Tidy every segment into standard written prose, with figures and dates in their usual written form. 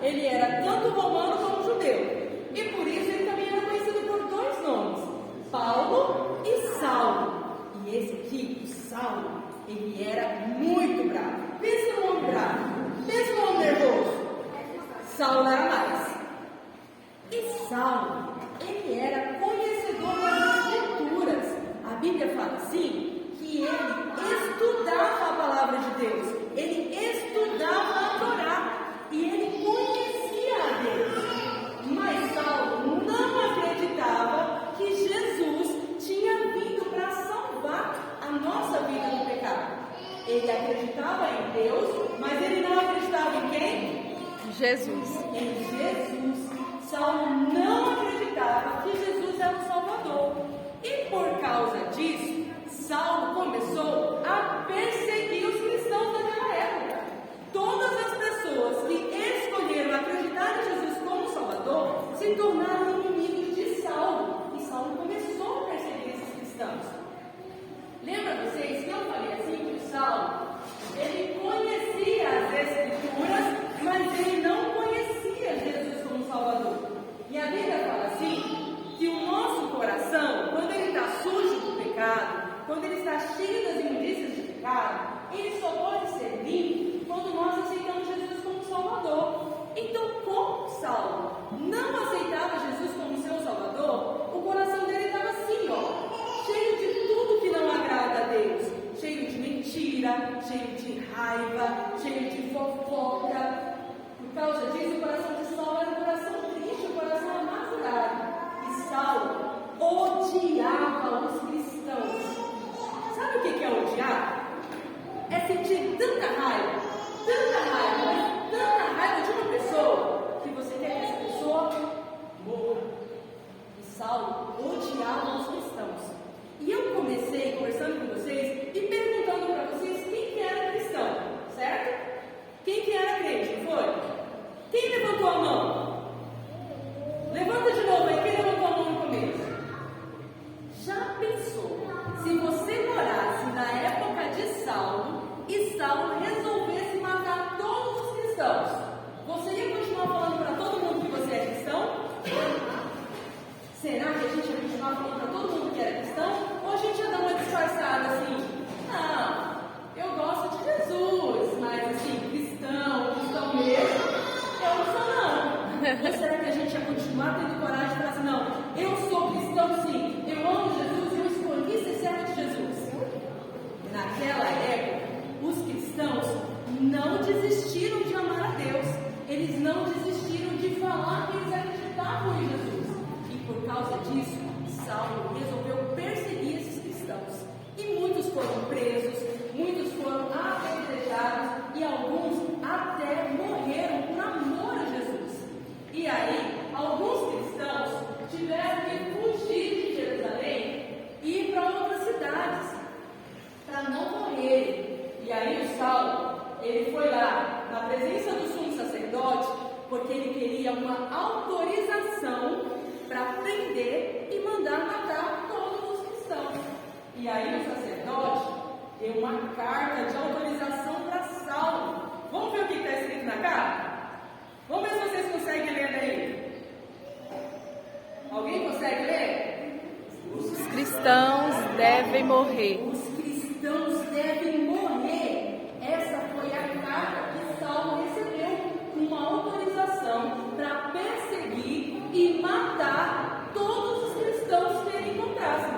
Ele era tanto romano como judeu. E por isso ele também era conhecido por dois nomes, Paulo e Saulo. E esse aqui, o Saulo, ele era muito bravo. Pensa num homem bravo, pensa num homem nervoso. Saulo era mais. E Saulo, ele era conhecedor das Escrituras. A Bíblia fala assim, que ele estudava a palavra de Deus. Ele estudava a Torá. E ele conhecia a Deus. Mas Saulo não acreditava que Jesus tinha vindo para salvar a nossa vida do pecado. Ele acreditava em Deus, mas ele não acreditava em quem? Jesus. Em Jesus. Saulo não acreditava que Jesus era o Salvador. E por causa disso, Saulo começou a perseguir os cristãos daquela época. Todas as pessoas que escolheram acreditar em Jesus como Salvador se tornaram inimigos de Saulo. E Saulo começou a perseguir esses cristãos. Lembra vocês que eu falei assim que o Saulo, ele conhecia as Escrituras, mas ele não conhecia Jesus como Salvador. E a Bíblia fala assim, que o nosso coração, quando ele está sujo do pecado, quando ele está cheio das imundícias de pecado, ele só pode ser limpo quando nós aceitamos Jesus como Salvador. Então, como Saulo não aceitava Jesus como seu Salvador, o coração dele estava assim, ó, cheio de tudo que não agrada a Deus, cheio de mentira, cheio de raiva, cheio de fofoca. Por causa disso, o coração de Saulo era um coração triste, um coração amargurado. E Saulo odiava os cristãos. Sabe o que é odiar? É sentir tanta raiva, mas tanta raiva de uma pessoa, que você quer que essa pessoa morra. E Saulo odiava os cristãos. E eu comecei conversando com vocês e perguntando para vocês quem que era cristão, certo? Quem que era crente, não foi? Quem levantou a mão? Levanta de novo aí, quem levantou a mão no começo? Já pensou, se você morasse na época de Saulo e Saulo resolvesse matar todos os cristãos, você ia continuar falando para todo mundo que você é cristão? Será que a gente ia continuar falando para todo mundo que era cristão? Ou a gente ia dar uma disfarçada assim? Não, eu gosto de Jesus, mas assim, cristão mesmo, eu não sou não. Ou será que a gente ia continuar tendo coragem de falar assim, não, eu sou cristão sim, eu amo Jesus e eu escolhi ser servo de Jesus? Naquela época, os cristãos não desistiram de amar a Deus, eles não desistiram de falar que eles acreditavam em Jesus. E por causa disso, Saulo resolveu perseguir esses cristãos. E muitos foram presos, muitos foram apedrejados e alguns até morreram por amor a Jesus. E aí, alguns cristãos tiveram que fugir de Jerusalém e ir para outras cidades para não morrerem. E aí o Saulo, ele foi lá na presença do sumo sacerdote porque ele queria uma autorização para prender e mandar matar todos os cristãos. E aí o sacerdote deu uma carta de autorização para Saulo. Vamos ver o que está escrito na carta? Vamos ver se vocês conseguem ler daí. Alguém consegue ler? Os cristãos devem morrer. Os cristãos devem morrer. Essa foi a carta que Saulo recebeu, uma autorização para perseguir e matar todos os cristãos que ele encontrasse.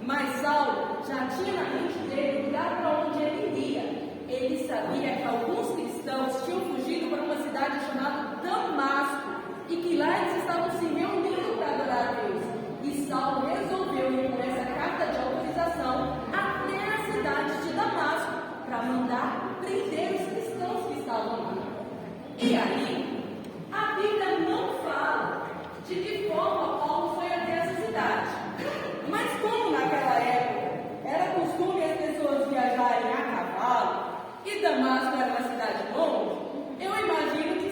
Mas Saulo já tinha na mente dele o lugar para onde ele iria. Ele sabia que alguns cristãos tinham fugido para uma cidade chamada Damasco e que lá eles estavam se reunindo para adorar a Deus. E Saulo resolveu ir com essa carta de autorização até a cidade de Damasco para mandar prender os cristãos que estavam lá. E aí, a Bíblia não fala de que forma Paulo foi até essa cidade. Mas como naquela época era costume as pessoas viajarem a cavalo e Damasco era uma cidade longe, eu imagino que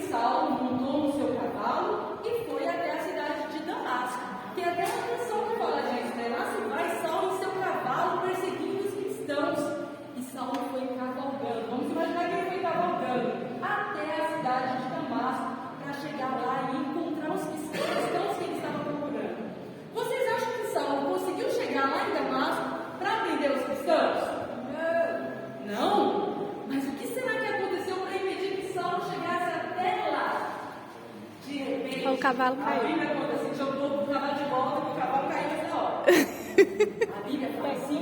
cavalo A caiu. Bíblia conta assim, jogou o cavalo de volta e o cavalo caiu nessa hora. A Bíblia fala assim,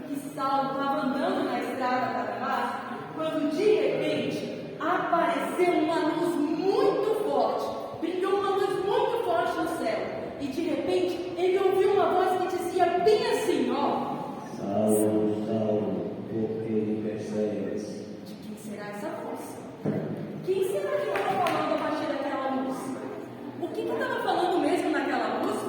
que Saulo estava andando na estrada para Damasco, quando de repente apareceu uma luz muito forte, brilhou uma luz muito forte no céu, e de repente ele ouviu uma voz que dizia bem assim, ó: Saulo, Saulo, por que me persegues? de quem será essa voz? Quem será que estava falando a partir daquela luz? O que estava falando mesmo naquela luz?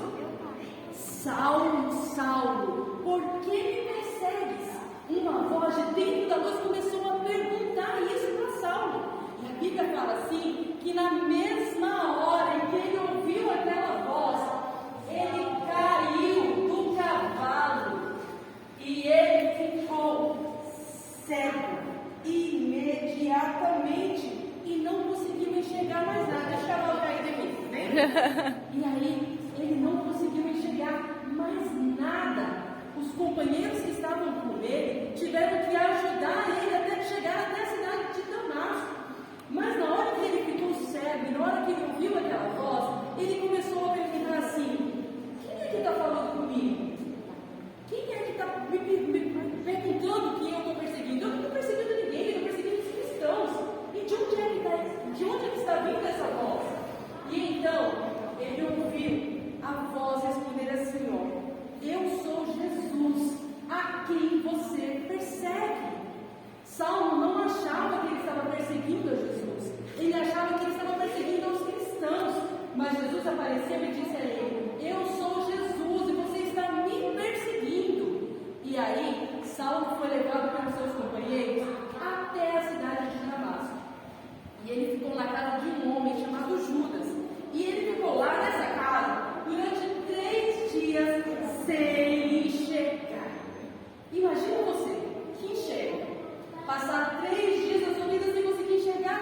Saulo, Saulo, por que me persegues? Uma voz de dentro da luz começou a perguntar isso para Saulo. E a Bíblia fala assim, que na mesma hora em que ele ouviu aquela voz, ele caiu do cavalo e ele ficou cego imediatamente e não conseguiu enxergar mais nada. Deixa o cavalo cair de mim, né? E aí ele não conseguiu enxergar mais nada. Os companheiros que estavam com ele tiveram que ajudar ele até chegar até a cidade de Damasco. Mas na hora que ele ficou cego, e na hora que ele ouviu aquela voz, ele começou a perguntar assim: quem é que está falando comigo? Quem é que está me perguntando quem eu estou perseguindo? Eu não estou perseguindo ninguém, eu estou perseguindo os cristãos. E de onde é que está vindo essa voz? E então ele ouviu a voz responder assim: ó, eu sou Jesus, a quem você persegue. Saulo não achava que ele estava perseguindo a Jesus, ele achava que ele estava perseguindo aos cristãos, mas Jesus apareceu e disse a ele: eu sou Jesus e você está me perseguindo. E aí Saulo foi levado pelos seus companheiros até a cidade de Damasco, e ele ficou na casa de um homem chamado Judas, e ele ficou lá nessa casa durante 3 dias sem enxergar. Imagina você que enxerga, passar 3 dias na sua vida sem conseguir enxergar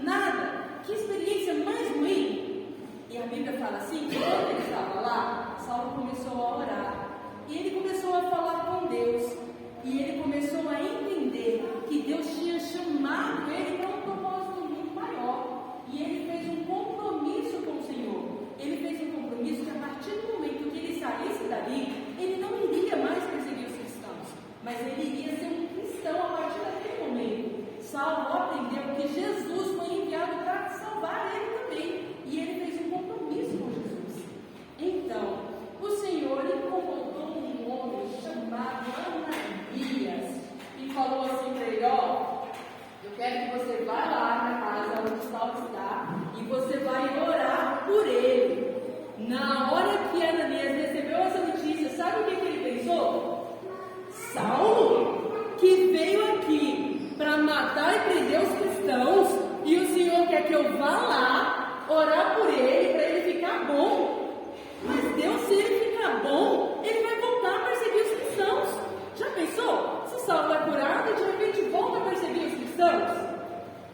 nada. Que experiência mais ruim! E a Bíblia fala assim, que quando ele estava lá, Saulo começou a orar, e ele começou a falar com Deus, e ele começou a entender que Deus tinha chamado ele para um propósito muito maior, e ele fez um compromisso com o Senhor. Ele fez um compromisso que a partir do momento que ele saísse dali, ele não iria mais perseguir os cristãos, mas ele iria ser um cristão a partir daquele momento. Saulo aprendeu que Jesus foi enviado para salvar ele também, e ele fez um compromisso com Jesus. Então, o Senhor incomodou um homem chamado Ananias e falou assim para ele: ó, eu quero que você vá lá na casa onde Saulo está e você vai orar por ele. Na hora que Ananias recebeu essa notícia, sabe o que ele pensou? Saulo, que veio aqui para matar e prender os cristãos, e o Senhor quer que eu vá lá orar por ele, para ele ficar bom. Mas Deus, se ele ficar bom, ele vai voltar a perseguir os cristãos. Já pensou? Se Saulo é curado e de repente volta a perseguir os cristãos?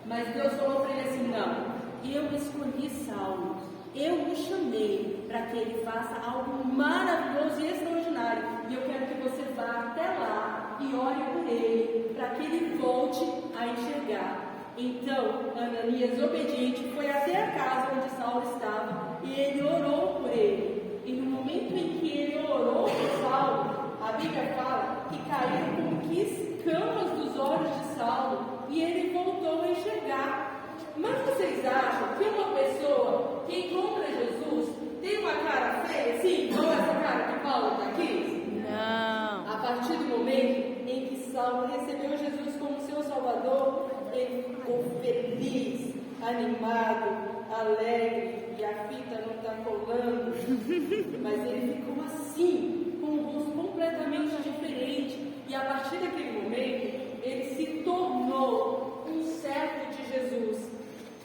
Mas Deus falou para ele assim: não, eu escolhi Saulo, eu o chamei para que ele faça algo maravilhoso e extraordinário, e eu quero que você vá até lá e ore por ele, para que ele volte a enxergar. Então Ananias, obediente, foi até a casa onde Saulo estava e ele orou por ele. E no momento em que ele orou por Saulo, a Bíblia fala que caíram como que escamas dos olhos de Saulo e ele voltou a enxergar. Mas vocês acham que uma pessoa que encontra Jesus tem uma cara feia assim, igual essa cara que Paulo está aqui? Não. A partir do momento em que Saulo recebeu Jesus como seu Salvador, ele ficou feliz, animado, alegre, e a fita não está colando, mas ele ficou assim, com um rosto completamente diferente, e a partir daquele momento, ele se tornou um servo de Jesus.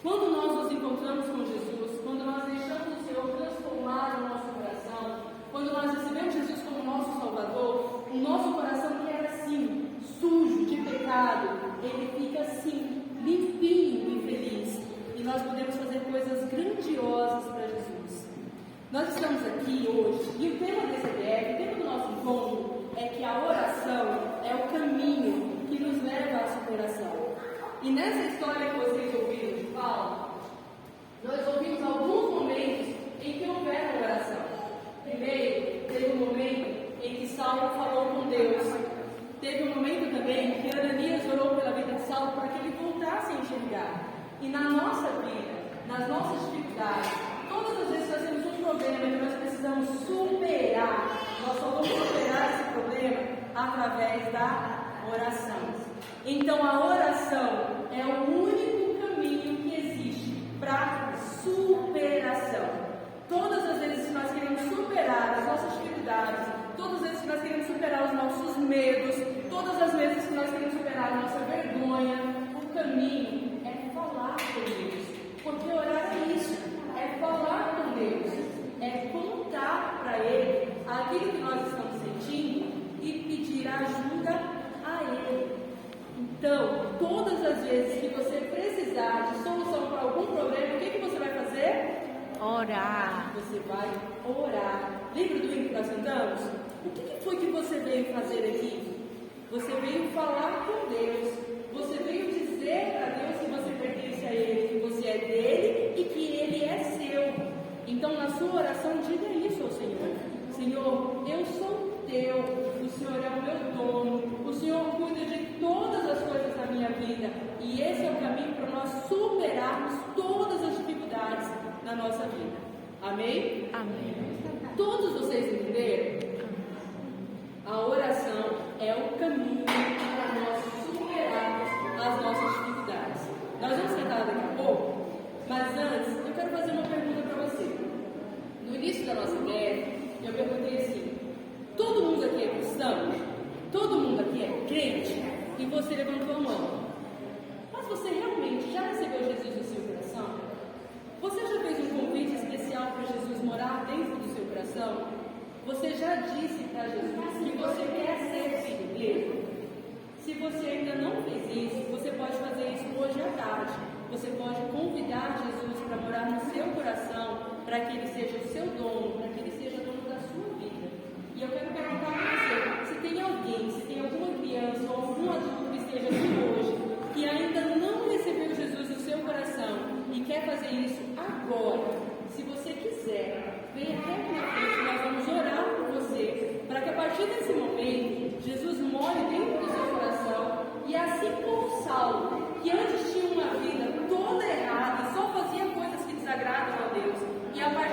Quando nós nos encontramos com Jesus, quando nós deixamos o Senhor transformar o nosso coração, quando nós recebemos Jesus como nosso Salvador, o nosso coração que era assim, sujo de pecado, ele fica assim, limpinho e feliz. E nós podemos fazer coisas grandiosas para Jesus. Nós estamos aqui hoje, e o tema desse EBF, o tema do nosso encontro, é que a oração é o caminho que nos leva à superação. E nessa história que vocês ouviram de Paulo, nós ouvimos alguns momentos nas nossas dificuldades, todas as vezes que nós temos um problema que nós precisamos superar, nós só vamos superar esse problema através da oração. Então a oração é o único caminho que existe para superação. Todas as vezes que nós queremos superar as nossas dificuldades, todas as vezes que nós queremos superar os nossos medos, todas as vezes que nós queremos superar a nossa vergonha, o caminho é falar com Deus. Porque orar é isso, é falar com Deus, é contar para Ele aquilo que nós estamos sentindo e pedir ajuda a Ele. Então, todas as vezes que você precisar de solução para algum problema, o que você vai fazer? Orar. Você vai orar. Lembra do hino que nós cantamos? O que foi que você veio fazer aqui? Você veio falar com Deus. Você veio dizer para Deus que você pertence a Ele, que você é dele e que Ele é seu. Então, na sua oração, diga isso ao Senhor. Senhor, eu sou teu. O Senhor é o meu dono. O Senhor cuida de todas as coisas da minha vida. E esse é o caminho para nós superarmos todas as dificuldades na nossa vida. Amém? Amém. Todos vocês entenderam? A oração é o caminho para nós superarmos as nossas dificuldades. Nós vamos cantar daqui a pouco, mas antes eu quero fazer uma pergunta para você. No início da nossa guerra, eu perguntei assim: todo mundo aqui é cristão? Todo mundo aqui é crente? E você levantou a mão. Mas você realmente já recebeu Jesus no seu coração? Você já fez um convite especial para Jesus morar dentro do seu coração? Você já disse para Jesus que você quer ser filho dele? Se você ainda não fez isso, você pode fazer isso hoje à tarde. Você pode convidar Jesus para morar no seu coração, para que Ele seja o seu dono, para que Ele seja dono da sua vida. E eu quero perguntar para você, se tem alguém, se tem alguma criança ou algum adulto que esteja aqui hoje, que ainda não recebeu Jesus no seu coração e quer fazer isso agora, se você quiser, venha até aqui na frente, nós vamos orar por você, para que a partir desse momento, Jesus more dentro do seu coração, e assim como Saulo, que antes tinha uma vida toda errada, só fazia coisas que desagradam a Deus, e a partir